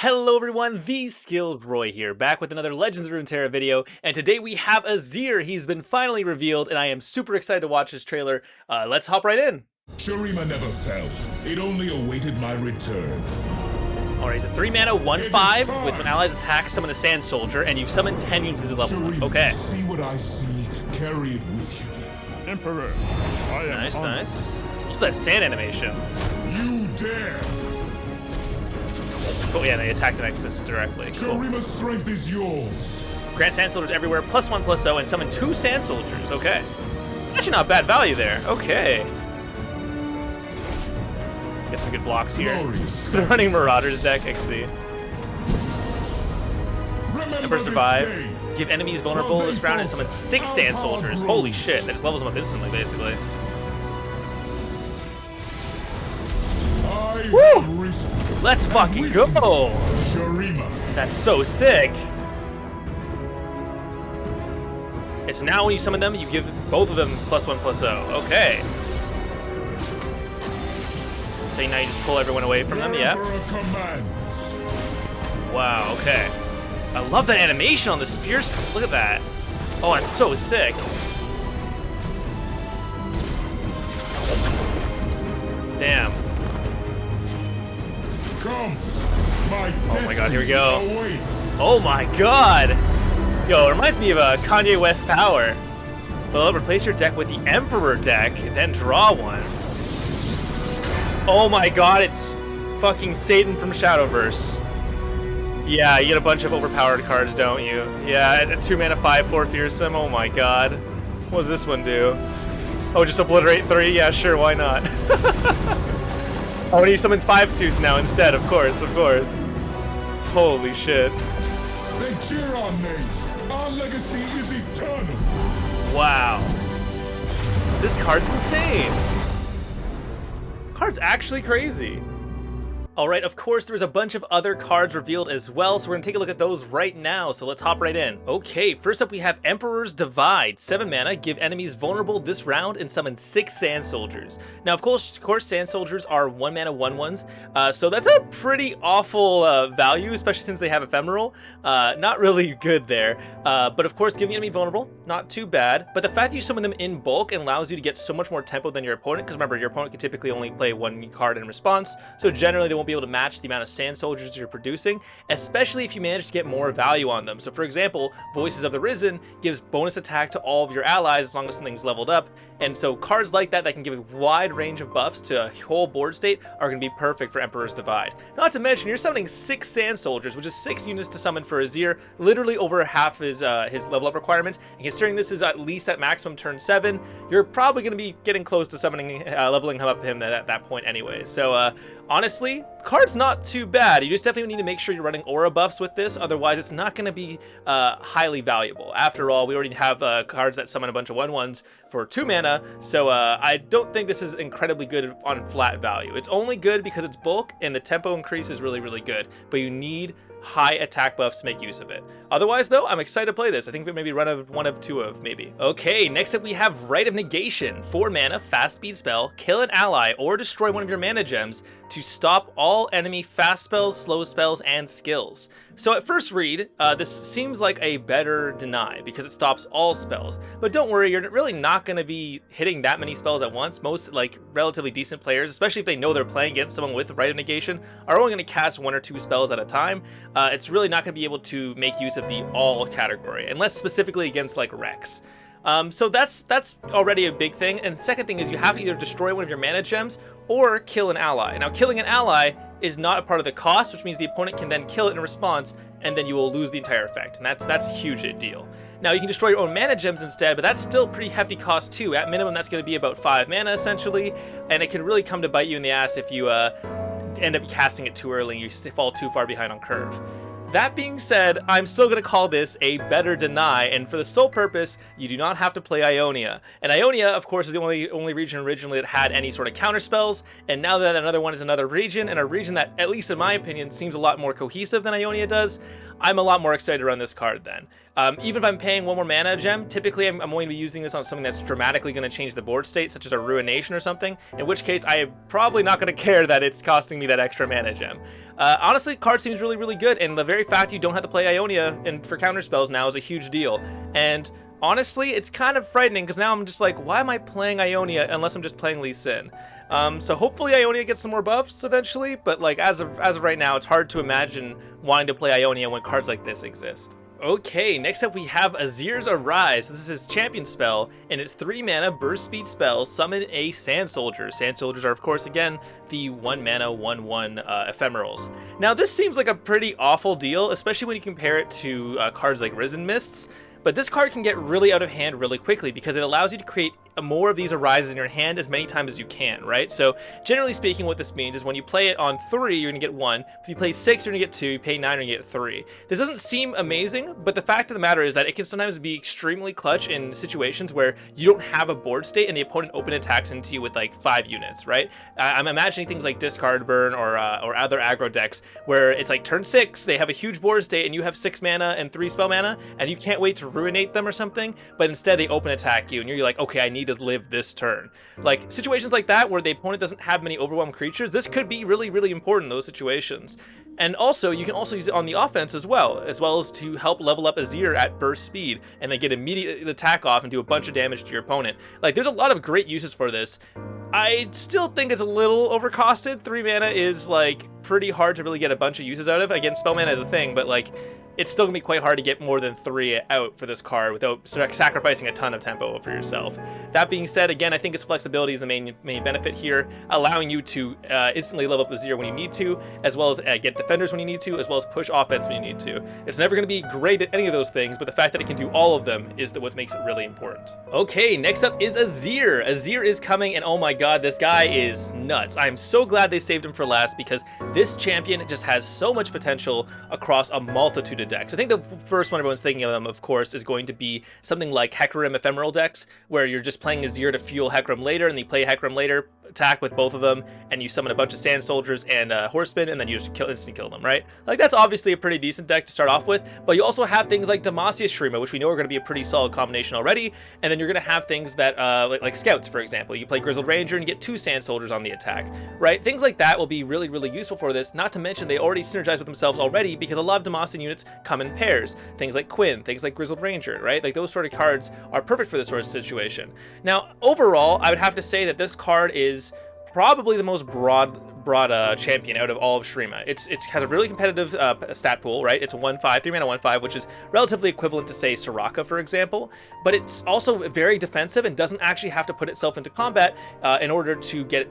Hello everyone, the Skilled Roy here, back with another Legends of Runeterra video, and today we have Azir. He's been finally revealed, and I am super excited to watch this trailer. Let's hop right in. Shurima never fell. It only awaited my return. Alright, he's a 3-mana 1/5 with when allies attack, summon a Sand Soldier, and you've summoned 10 units as a level 1. Okay. See what I see, carry it with you. Emperor, I am Nice, honored. nice. Look at that sand animation. You dare! Oh yeah, they attack the Nexus directly. Cool. Shurima's strength is yours. Grant Sand Soldiers everywhere, +1/+0, and summon 2 Sand Soldiers. Okay. Actually not bad value there. Okay. Get some good blocks here. Glorious. They're running Marauders deck, I see. Remember Emperor this survive. day. Give enemies vulnerable this round and summon 6 Sand Soldiers. Holy shit, that just levels them up instantly, basically. I Woo! have risen. Let's fucking go! Shurima. That's so sick! Okay, so now when you summon them, you give both of them +1/+0. Okay. So now you just pull everyone away from them, yeah? Emperor commands. Wow, okay. I love that animation on the spears. Look at that. Oh, that's so sick. Damn. Come. Oh my god, here we go. Awaits. Oh my god! Yo, it reminds me of a Kanye West power. Well, replace your deck with the Emperor deck, then draw one. Oh my god, it's fucking Satan from Shadowverse. Yeah, you get a bunch of overpowered cards, don't you? Yeah, a 2-mana 5/4 Fearsome, oh my god. What does this one do? Oh, just obliterate 3? Yeah, sure, why not? Oh, and he summons 5/2s now instead, of course, of course. Holy shit. They cheer on me. Our legacy is eternal. Wow. This card's insane. Card's actually crazy. Alright, of course, there's a bunch of other cards revealed as well, so we're gonna take a look at those right now, so let's hop right in. Okay, first up we have Emperor's Divide. 7 mana, give enemies vulnerable this round and summon 6 Sand Soldiers. Now, of course, Sand Soldiers are 1 mana 1/1s, so that's a pretty awful value, especially since they have Ephemeral. Not really good there, but of course, giving the enemy vulnerable, not too bad. But the fact you summon them in bulk allows you to get so much more tempo than your opponent, because remember, your opponent can typically only play 1 card in response, so generally they won't be able to match the amount of Sand Soldiers you're producing, especially if you manage to get more value on them. So for example, Voices of the Risen gives bonus attack to all of your allies as long as something's leveled up, and so cards like that can give a wide range of buffs to a whole board state are going to be perfect for Emperor's Divide. Not to mention, you're summoning 6 Sand Soldiers, which is 6 units to summon for Azir, literally over half his level up requirement, and considering this is at least at maximum turn 7, you're probably going to be getting close to summoning, leveling up him at that point anyway. So honestly, card's not too bad. You just definitely need to make sure you're running aura buffs with this, otherwise it's not going to be highly valuable. After all, we already have cards that summon a bunch of 1/1s for 2 mana, so I don't think this is incredibly good on flat value. It's only good because it's bulk and the tempo increase is really, really good, but you need high attack buffs to make use of it. Otherwise though, I'm excited to play this. I think we maybe run one of two of, maybe. Okay, next up we have Rite of Negation. 4 mana, fast speed spell, kill an ally or destroy one of your mana gems to stop all enemy fast spells, slow spells, and skills. So at first read, this seems like a better deny because it stops all spells, but don't worry, you're really not going to be hitting that many spells at once. Most relatively decent players, especially if they know they're playing against someone with Rite of Negation, are only going to cast 1 or 2 spells at a time. It's really not going to be able to make use of the all category, unless specifically against Rex. So that's already a big thing. And the second thing is you have to either destroy one of your mana gems or kill an ally. Now, killing an ally is not a part of the cost, which means the opponent can then kill it in response, and then you will lose the entire effect. And that's a huge deal. Now, you can destroy your own mana gems instead, but that's still pretty hefty cost too. At minimum, that's going to be about 5 mana essentially, and it can really come to bite you in the ass if you end up casting it too early and you fall too far behind on curve. That being said, I'm still going to call this a better deny, and for the sole purpose, you do not have to play Ionia. And Ionia, of course, is the only region originally that had any sort of counter spells, and now that another one is another region, and a region that, at least in my opinion, seems a lot more cohesive than Ionia does, I'm a lot more excited to run this card then. Even if I'm paying 1 more mana gem, typically I'm going to be using this on something that's dramatically going to change the board state, such as a Ruination or something, in which case I am probably not going to care that it's costing me that extra mana gem. Honestly, card seems really, really good, and the very fact you don't have to play Ionia and for counter spells now is a huge deal. And honestly, it's kind of frightening because now I'm just like, why am I playing Ionia unless I'm just playing Lee Sin? So hopefully Ionia gets some more buffs eventually, but like as of right now, it's hard to imagine wanting to play Ionia when cards like this exist. Okay, next up we have Azir's Arise. This is his champion spell, and it's 3 mana burst speed spell, summon a Sand Soldier. Sand Soldiers are, of course, again, the 1 mana 1/1 Ephemerals. Now, this seems like a pretty awful deal, especially when you compare it to cards like Risen Mists, but this card can get really out of hand really quickly because it allows you to create more of these Arises in your hand as many times as you can, right? So generally speaking, what this means is when you play it on 3, you're gonna get 1. If you play 6, you're gonna get 2. You pay 9, you're gonna get 3. This doesn't seem amazing, but the fact of the matter is that it can sometimes be extremely clutch in situations where you don't have a board state and the opponent open attacks into you with like 5 units, right? I'm imagining things like Discard Burn or other aggro decks where it's like turn 6, they have a huge board state and you have 6 mana and 3 spell mana and you can't wait to ruinate them or something, but instead they open attack you and you're like, okay, I need to live this turn. Like situations like that where the opponent doesn't have many overwhelmed creatures, this could be really, really important in those situations. And also, you can also use it on the offense as well as to help level up Azir at burst speed, and then get immediate attack off and do a bunch of damage to your opponent. Like, there's a lot of great uses for this. I still think it's a little overcosted. 3 mana is, like, pretty hard to really get a bunch of uses out of. Again, spell mana is a thing, but, like, it's still gonna be quite hard to get more than 3 out for this card without sacrificing a ton of tempo for yourself. That being said, again, I think its flexibility is the main benefit here, allowing you to instantly level up Azir when you need to, as well as get defenders when you need to, as well as push offense when you need to. It's never gonna be great at any of those things, but the fact that it can do all of them is what makes it really important. Okay, next up is Azir. Azir is coming, and oh my god, this guy is nuts. I'm so glad they saved him for last because this champion just has so much potential across a multitude of decks. I think the first one everyone's thinking of them, of course, is going to be something like Hecarim Ephemeral decks, where you're just playing Azir to fuel Hecarim later, and you play Hecarim later, attack with both of them, and you summon a bunch of Sand Soldiers and Horsemen, and then you just instantly kill them, right? Like, that's obviously a pretty decent deck to start off with, but you also have things like Demacia's Shurima, which we know are going to be a pretty solid combination already, and then you're going to have things that, like Scouts, for example. You play Grizzled Ranger and you get 2 Sand Soldiers on the attack, right? Things like that will be really, really useful for this, not to mention they already synergize with themselves already because a lot of Demacian units come in pairs. Things like Quinn, things like Grizzled Ranger, right? Like, those sort of cards are perfect for this sort of situation. Now, overall, I would have to say that this card is probably the most broad champion out of all of Shurima. It has a really competitive stat pool, right? It's a 1/5, 3 mana 1/5, which is relatively equivalent to, say, Soraka, for example, but it's also very defensive and doesn't actually have to put itself into combat in order to get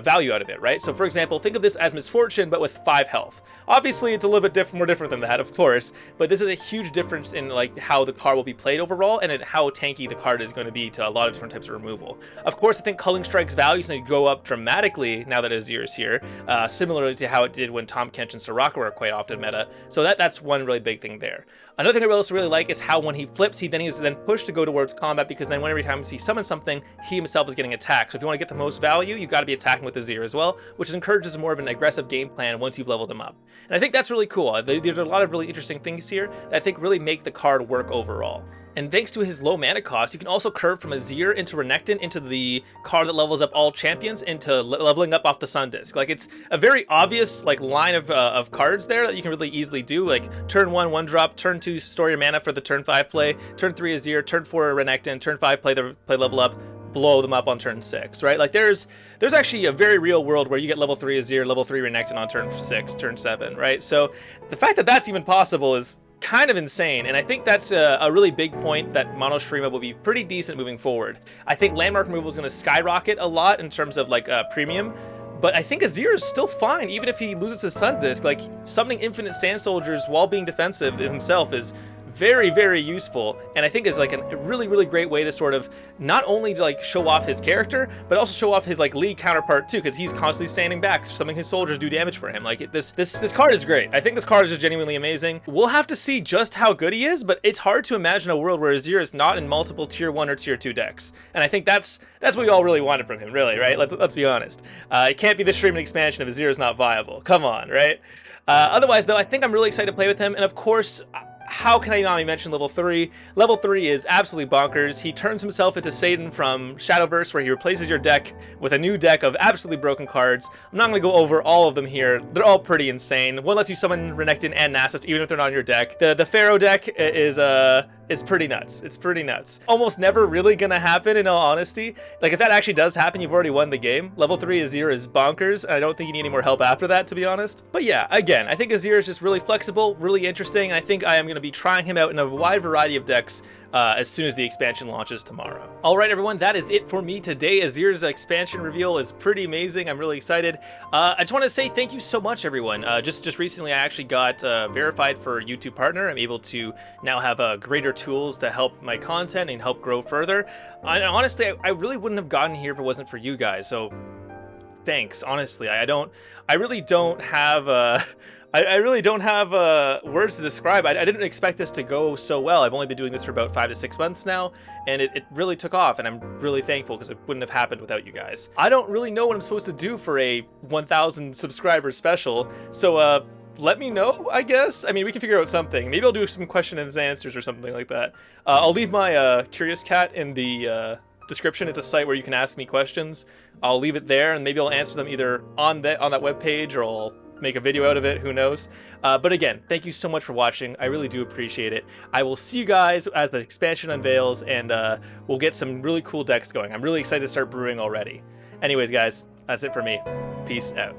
value out of it, right? So, for example, think of this as Misfortune, but with 5 health. Obviously, it's a little bit more different than that, of course, but this is a huge difference in like how the card will be played overall and in how tanky the card is going to be to a lot of different types of removal. Of course, I think Culling Strike's value is going to go up dramatically now that Azir is here, similarly to how it did when Tahm Kench and Soraka were quite often meta. So that's one really big thing there. Another thing I also really like is how when he flips, he then is pushed to go towards combat, because then every time he summons something, he himself is getting attacked. So if you want to get the most value, you got to be attacking with Azir as well, which encourages more of an aggressive game plan once you've leveled him up. And I think that's really cool. There's a lot of really interesting things here that I think really make the card work overall. And thanks to his low mana cost, you can also curve from Azir into Renekton into the card that levels up all champions into leveling up off the Sun Disc. Like, it's a very obvious like line of cards there that you can really easily do. Like turn 1, 1-drop, turn 2, store your mana for the turn 5 play, turn 3 Azir, turn 4 Renekton, turn 5 play level up, blow them up on turn 6, right? Like there's actually a very real world where you get level 3 Azir, level 3 Renekton on turn 6, turn 7, right? So the fact that that's even possible is kind of insane, and I think that's a really big point that Mono Shurima will be pretty decent moving forward. I think landmark removal is going to skyrocket a lot in terms of like premium, but I think Azir is still fine even if he loses his Sun Disc. Like, summoning infinite Sand Soldiers while being defensive himself is very, very useful, and I think is like a really, really great way to sort of not only like show off his character, but also show off his like league counterpart too, because he's constantly standing back, summoning his soldiers do damage for him. Like, this card is great. I think this card is just genuinely amazing. We'll have to see just how good he is, but it's hard to imagine a world where Azir is not in multiple tier 1 or tier 2 decks, and I think that's what we all really wanted from him, really, right? Let's be honest. It can't be the Shuriman expansion if Azir is not viable. Come on, right? Otherwise, though, I think I'm really excited to play with him, and of course, how can I not mention level 3? Level 3 is absolutely bonkers. He turns himself into Satan from Shadowverse, where he replaces your deck with a new deck of absolutely broken cards. I'm not going to go over all of them here. They're all pretty insane. One lets you summon Renekton and Nasus, even if they're not on your deck. The Pharaoh deck is pretty nuts. It's pretty nuts. Almost never really gonna happen, in all honesty. Like, if that actually does happen, you've already won the game. Level 3 Azir is bonkers, and I don't think you need any more help after that, to be honest. But yeah, again, I think Azir is just really flexible, really interesting, and I think I am gonna be trying him out in a wide variety of decks as soon as the expansion launches tomorrow. All right, everyone, that is it for me today. Azir's expansion reveal is pretty amazing. I'm really excited. I just want to say thank you so much, everyone. Just recently, I actually got verified for YouTube Partner. I'm able to now have greater tools to help my content and help grow further. And honestly, I really wouldn't have gotten here if it wasn't for you guys. So thanks. Honestly, I really don't have I really don't have words to describe. I didn't expect this to go so well. I've only been doing this for about 5 to 6 months now, and it really took off, and I'm really thankful because it wouldn't have happened without you guys. I don't really know what I'm supposed to do for a 1,000 subscriber special, so let me know, I guess. I mean, we can figure out something. Maybe I'll do some question and answers or something like that. I'll leave my Curious Cat in the description. It's a site where you can ask me questions. I'll leave it there, and maybe I'll answer them either on that webpage, or I'll make a video out of it, who knows. But again, thank you so much for watching. I really do appreciate it. I will see you guys as the expansion unveils, and we'll get some really cool decks going. I'm really excited to start brewing already. Anyways, guys, that's it for me. Peace out.